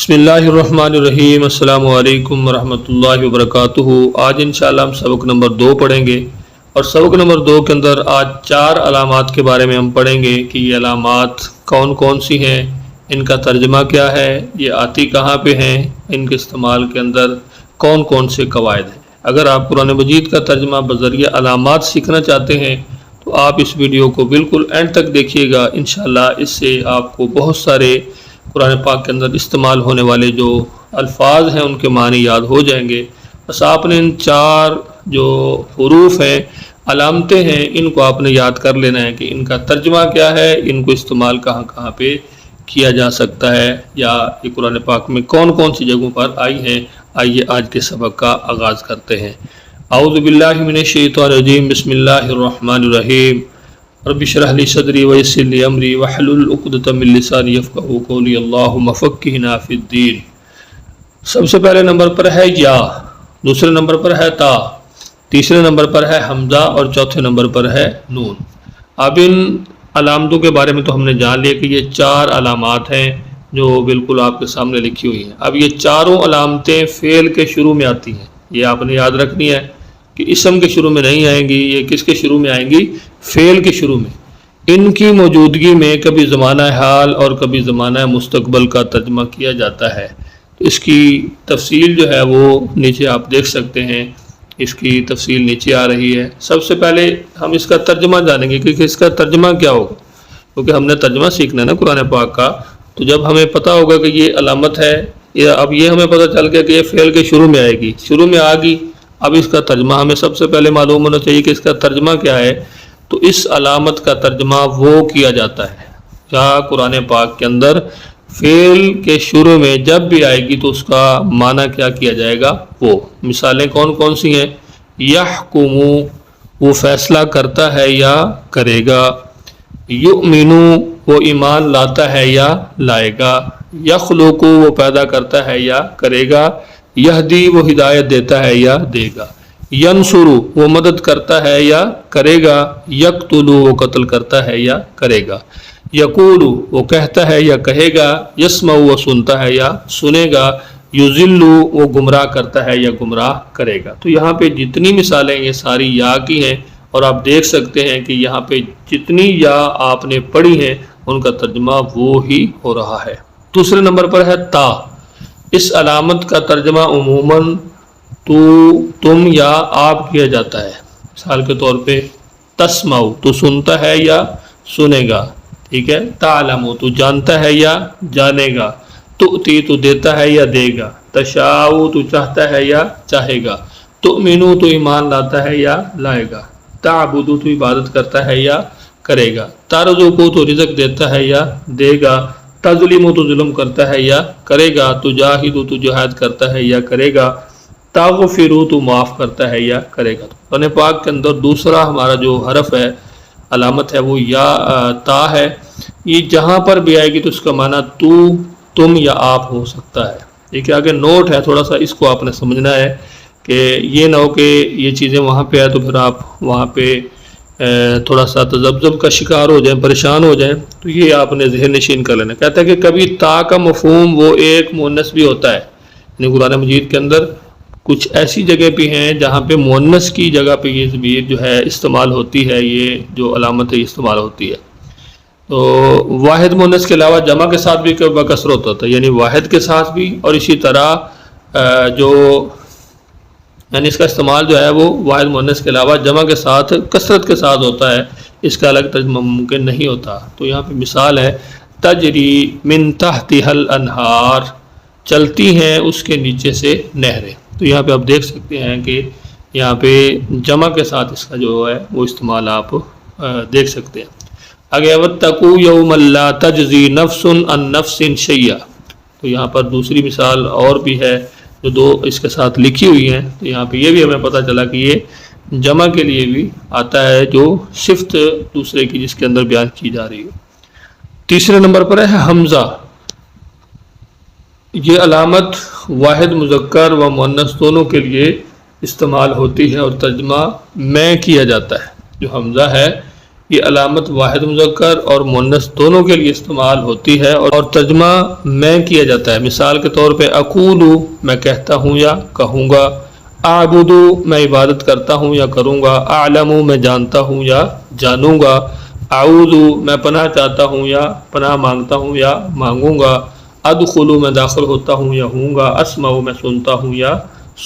بسم اللہ الرحمن الرحیم۔ السلام علیکم ورحمۃ اللہ وبرکاتہ۔ آج انشاءاللہ ہم سبق نمبر 2 پڑھیں گے، اور سبق نمبر 2 کے اندر آج 4 علامات کے بارے میں ہم پڑھیں گے کہ یہ علامات کون کون سی ہیں، ان کا ترجمہ کیا ہے، یہ آتی کہاں پہ ہیں، ان کے استعمال کے اندر کون کون سے قواعد ہیں۔ اگر آپ قرآن مجید کا ترجمہ بذریعہ علامات سیکھنا چاہتے ہیں تو آپ اس ویڈیو کو بالکل اینڈ تک دیکھیے گا۔ انشاءاللہ اس سے آپ کو بہت سارے قرآن پاک کے اندر استعمال ہونے والے جو الفاظ ہیں ان کے معنی یاد ہو جائیں گے۔ بس آپ نے ان 4 جو حروف ہیں، علامتیں ہیں، ان کو آپ نے یاد کر لینا ہے کہ ان کا ترجمہ کیا ہے، ان کو استعمال کہاں کہاں پہ کیا جا سکتا ہے، یا یہ قرآن پاک میں کون کون سی جگہوں پر آئی ہیں۔ آئیے آج کے سبق کا آغاز کرتے ہیں۔ اعوذ باللہ من الشیطان الرجیم، بسم اللہ الرحمن الرحیم۔ رب اشرح لي صدري ويسر لي امري واحلل عقدة من لساني يفقهوا قولي اللهم فقهنا في الدين۔ سب سے پہلے نمبر پر ہے یا، دوسرے نمبر پر ہے تا، تیسرے نمبر پر ہے حمزہ، اور چوتھے نمبر پر ہے نون۔ اب ان علامتوں کے بارے میں تو ہم نے جان لیا کہ یہ 4 علامات ہیں جو بالکل آپ کے سامنے لکھی ہوئی ہیں۔ اب یہ چاروں علامتیں فعل کے شروع میں آتی ہیں، یہ آپ نے یاد رکھنی ہے کہ اسم کے شروع میں نہیں آئیں گی، یہ کس کے شروع میں آئیں گی؟ فعل کے شروع میں۔ ان کی موجودگی میں کبھی زمانہ حال اور کبھی زمانہ مستقبل کا ترجمہ کیا جاتا ہے۔ تو اس کی تفصیل جو ہے وہ نیچے آپ دیکھ سکتے ہیں، اس کی تفصیل نیچے آ رہی ہے۔ سب سے پہلے ہم اس کا ترجمہ جانیں گے کہ اس کا ترجمہ کیا ہوگا، کیونکہ ہم نے ترجمہ سیکھنا ہے نا قرآن پاک کا۔ تو جب ہمیں پتہ ہوگا کہ یہ علامت ہے، یا اب یہ ہمیں پتہ چل گیا کہ یہ فعل کے شروع میں آئے گی، شروع میں آ گئی، اب اس کا ترجمہ ہمیں سب سے پہلے معلوم ہونا چاہیے کہ اس کا ترجمہ کیا ہے۔ تو اس علامت کا ترجمہ وہ کیا جاتا ہے جہاں قرآن پاک کے اندر فعل کے شروع میں جب بھی آئے گی تو اس کا معنی کیا کیا جائے گا۔ وہ مثالیں کون کون سی ہیں؟ یحکمو، وہ فیصلہ کرتا ہے یا کرے گا۔ یؤمنو، وہ ایمان لاتا ہے یا لائے گا۔ یخلقو، وہ پیدا کرتا ہے یا کرے گا۔ یہدی، وہ ہدایت دیتا ہے یا دے گا۔ ینصرو، وہ مدد کرتا ہے یا کرے گا۔ یقتلو، وہ قتل کرتا ہے یا کرے گا۔ یقولو، وہ کہتا ہے یا کہے گا۔ یسمعو، وہ سنتا ہے یا سنے گا۔ یضلو، وہ گمراہ کرتا ہے یا گمراہ کرے گا۔ تو یہاں پہ جتنی مثالیں یہ ساری یا کی ہیں، اور آپ دیکھ سکتے ہیں کہ یہاں پہ جتنی یا آپ نے پڑھی ہیں ان کا ترجمہ وہ ہی ہو رہا ہے۔ دوسرے نمبر پر ہے تا۔ اس علامت کا ترجمہ عموماً تو، تم یا آپ کیا جاتا ہے۔ مثال کے طور پہ تسمعو، تو سنتا ہے یا سنے گا، ٹھیک ہے۔ تعلمو، تو جانتا ہے یا جانے گا۔ تؤتی، تو دیتا ہے یا دے گا۔ تشاء، تو چاہتا ہے یا چاہے گا۔ تؤمنو، تو ایمان لاتا ہے یا لائے گا۔ تعبدو، تو عبادت کرتا ہے یا کرے گا۔ ترزقو، تو رزق دیتا ہے یا دے گا۔ تظلم، تو ظلم کرتا ہے یا کرے گا۔ تجاہد، تو جہاد کرتا ہے یا کرے گا۔ تغفر، تو معاف کرتا ہے یا کرے گا۔ قرآن پاک کے اندر دوسرا ہمارا جو حرف ہے، علامت ہے، وہ یا تا ہے۔ یہ جہاں پر بھی آئے گی تو اس کا معنی تو، تم یا آپ ہو سکتا ہے۔ دیکھیے آگے نوٹ ہے، تھوڑا سا اس کو آپ نے سمجھنا ہے کہ یہ نہ ہو کہ یہ چیزیں وہاں پہ آئے تو پھر آپ وہاں پہ تھوڑا سا تذبذب کا شکار ہو جائیں، پریشان ہو جائیں۔ تو یہ آپ نے ذہن نشین کر لینا۔ کہتا ہے کہ کبھی تا کا مفہوم وہ ایک مؤنث بھی ہوتا ہے، یعنی قرآن مجید کے اندر کچھ ایسی جگہ بھی ہیں جہاں پہ مؤنث کی جگہ پہ یہ ضمیر جو ہے استعمال ہوتی ہے، یہ جو علامت ہے استعمال ہوتی ہے۔ تو واحد مؤنث کے علاوہ جمع کے ساتھ بھی بکثرت ہوتا ہے، یعنی واحد کے ساتھ بھی، اور اسی طرح جو یعنی اس کا استعمال جو ہے وہ واحد مؤنث کے علاوہ جمع کے ساتھ کثرت کے ساتھ ہوتا ہے، اس کا الگ ترجمہ ممکن نہیں ہوتا۔ تو یہاں پہ مثال ہے تجری من تحتها الانہار، چلتی ہیں اس کے نیچے سے نہریں۔ تو یہاں پہ آپ دیکھ سکتے ہیں کہ یہاں پہ جمع کے ساتھ اس کا جو ہے وہ استعمال آپ دیکھ سکتے ہیں۔ آگے واتقوا یوما لا تجزی نفس عن نفس شیئا، تو یہاں پر دوسری مثال اور بھی ہے جو 2 اس کے ساتھ لکھی ہوئی ہیں۔ تو یہاں پہ یہ بھی ہمیں پتہ چلا کہ یہ جمع کے لیے بھی آتا ہے، جو صفت دوسرے کی جس کے اندر بیان کی جا رہی ہے۔ تیسرے نمبر پر ہے حمزہ۔ یہ علامت واحد مذکر و مؤنث دونوں کے لیے استعمال ہوتی ہے اور ترجمہ میں کیا جاتا ہے۔ جو حمزہ ہے یہ علامت واحد مذکر اور مؤنث دونوں کے لیے استعمال ہوتی ہے اور ترجمہ میں کیا جاتا ہے۔ مثال کے طور پہ اقولو میں کہتا ہوں یا کہوں گا، اعبدو میں عبادت کرتا ہوں یا کروں گا، اعلمو میں جانتا ہوں یا جانوں گا، اعوذو میں پناہ چاہتا ہوں یا پناہ مانگتا ہوں یا مانگوں گا، ادخلو میں داخل ہوتا ہوں یا ہوں گا، اسمعو میں سنتا ہوں یا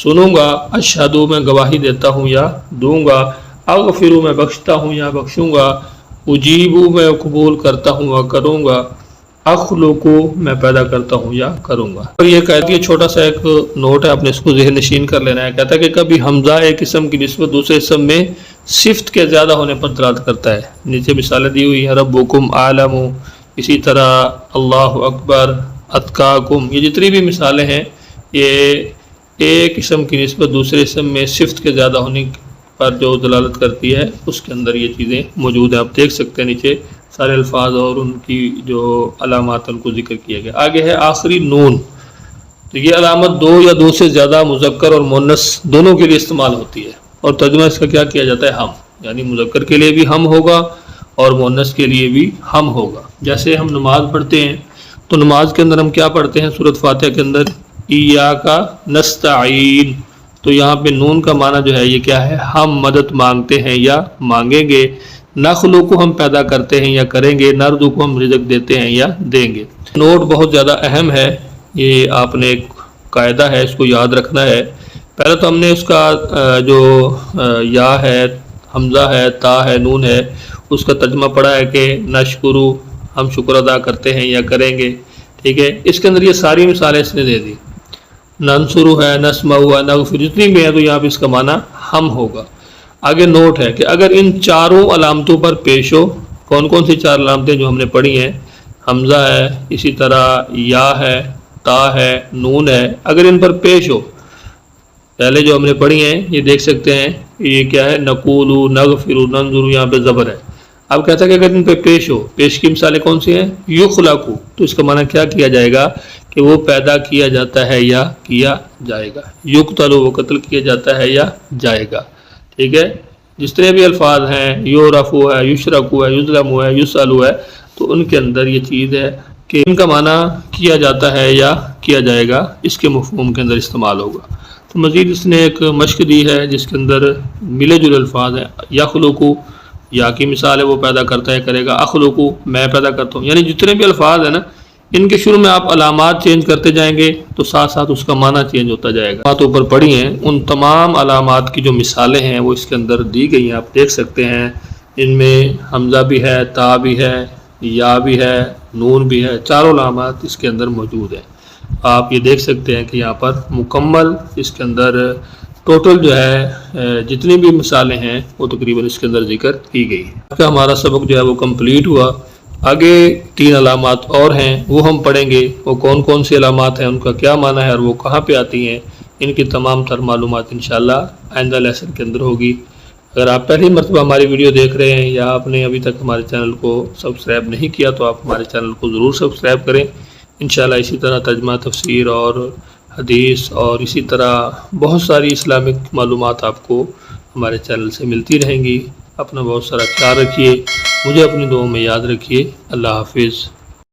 سنوں گا، اشہدو میں گواہی دیتا ہوں یا دوں گا، اغفرو میں بخشتا ہوں یا بخشوں گا، اجیبو میں قبول کرتا ہوں یا کروں گا، اخلقو میں پیدا کرتا ہوں یا کروں گا۔ اور یہ کہتی ہے، چھوٹا سا ایک نوٹ ہے، آپ نے اس کو ذہن نشین کر لینا ہے۔ کہتا ہے کہ کبھی حمزہ ایک اسم کی نسبت دوسرے اسم میں صفت کے زیادہ ہونے پر دلالت کرتا ہے۔ نیچے مثالیں دی ہوئی ہیں، ربکم اعلم، اسی طرح اللہ اکبر، اتقاکم، یہ جتنی بھی مثالیں ہیں یہ ایک اسم کی نسبت دوسرے اسم میں صفت کے زیادہ ہونے پر جو دلالت کرتی ہے اس کے اندر یہ چیزیں موجود ہیں۔ آپ دیکھ سکتے ہیں نیچے سارے الفاظ اور ان کی جو علامات ان کو ذکر کیا گیا۔ آگے ہے آخری نون، تو یہ علامت دو یا دو سے زیادہ مذکر اور مؤنث دونوں کے لیے استعمال ہوتی ہے اور ترجمہ اس کا کیا کیا جاتا ہے؟ ہم، یعنی مذکر کے لیے بھی ہم ہوگا اور مؤنث کے لیے بھی ہم ہوگا۔ جیسے ہم نماز پڑھتے ہیں تو نماز کے اندر ہم کیا پڑھتے ہیں؟ سورۃ فاتحہ کے اندر ایاک نستعین، تو یہاں پہ نون کا معنی جو ہے یہ کیا ہے؟ ہم مدد مانگتے ہیں یا مانگیں گے۔ نخلق کو ہم پیدا کرتے ہیں یا کریں گے، نرزق کو ہم رزق دیتے ہیں یا دیں گے۔ نوٹ بہت زیادہ اہم ہے، یہ آپ نے ایک قاعدہ ہے، اس کو یاد رکھنا ہے۔ پہلے تو ہم نے اس کا جو یا ہے، حمزہ ہے، تا ہے، نون ہے، اس کا ترجمہ پڑھا ہے کہ نشکرو ہم شکر ادا کرتے ہیں یا کریں گے، ٹھیک ہے۔ اس کے اندر یہ ساری مثالیں اس نے دے دی، ننصرو ہے، نسمع ہے، نغفر، جتنی بھی ہیں تو یہاں پہ اس کا معنی ہم ہوگا۔ آگے نوٹ ہے کہ اگر ان چاروں علامتوں پر پیش ہو، کون کون سی چار علامتیں جو ہم نے پڑھی ہیں؟ حمزہ ہے، اسی طرح یا ہے، تا ہے، نون ہے، اگر ان پر پیش ہو، پہلے جو ہم نے پڑھی ہیں یہ دیکھ سکتے ہیں، یہ کیا ہے؟ نقولو، نغفرو، ننظرو، یہاں پہ زبر ہے۔ اب کہتا ہے کہ اگر ان پہ پیش ہو، پیش کی مثالیں کون سی ہیں؟ یخلقو، تو اس کا معنی کیا کیا جائے گا کہ وہ پیدا کیا جاتا ہے یا کیا جائے گا۔ یقتلو، وہ قتل کیا جاتا ہے یا جائے گا، ٹھیک ہے۔ جس طرح بھی الفاظ ہیں، یورفو ہے، یشرکو ہے، یظلمو ہے، یسالو ہے، تو ان کے اندر یہ چیز ہے کہ ان کا معنی کیا جاتا ہے یا کیا جائے گا، اس کے مفہوم کے اندر استعمال ہوگا۔ تو مزید اس نے ایک مشق دی ہے جس کے اندر ملے جلے الفاظ ہیں۔ یخلقو، یا کی مثال ہے وہ پیدا کرتا ہے کرے گا، اخلقو میں پیدا کرتا ہوں، یعنی جتنے بھی الفاظ ہیں نا ان کے شروع میں آپ علامات چینج کرتے جائیں گے تو ساتھ ساتھ اس کا معنی چینج ہوتا جائے گا۔ بات اوپر پڑھی ہیں، ان تمام علامات کی جو مثالیں ہیں وہ اس کے اندر دی گئی ہیں، آپ دیکھ سکتے ہیں۔ ان میں حمزہ بھی ہے، تا بھی ہے، یا بھی ہے، نون بھی ہے، چاروں علامات اس کے اندر موجود ہیں۔ آپ یہ دیکھ سکتے ہیں کہ یہاں پر مکمل اس کے اندر ٹوٹل جو ہے جتنی بھی مثالیں ہیں وہ تقریباً اس کے اندر ذکر کی گئی ہے۔ ہمارا سبق جو ہے وہ کمپلیٹ ہوا۔ آگے 3 علامات اور ہیں وہ ہم پڑھیں گے، وہ کون کون سی علامات ہیں، ان کا کیا معنی ہے اور وہ کہاں پہ آتی ہیں، ان کی تمام تر معلومات انشاءاللہ آئندہ لیسن کے اندر ہوگی۔ اگر آپ پہلی مرتبہ ہماری ویڈیو دیکھ رہے ہیں یا آپ نے ابھی تک ہمارے چینل کو سبسکرائب نہیں کیا تو آپ ہمارے چینل کو ضرور سبسکرائب کریں۔ انشاءاللہ اسی طرح ترجمہ، تفسیر اور حدیث اور اسی طرح بہت ساری اسلامک معلومات آپ کو ہمارے چینل سے ملتی رہیں گی۔ اپنا بہت سارا خیال رکھیے، مجھے اپنی دعاؤں میں یاد رکھیے۔ اللہ حافظ۔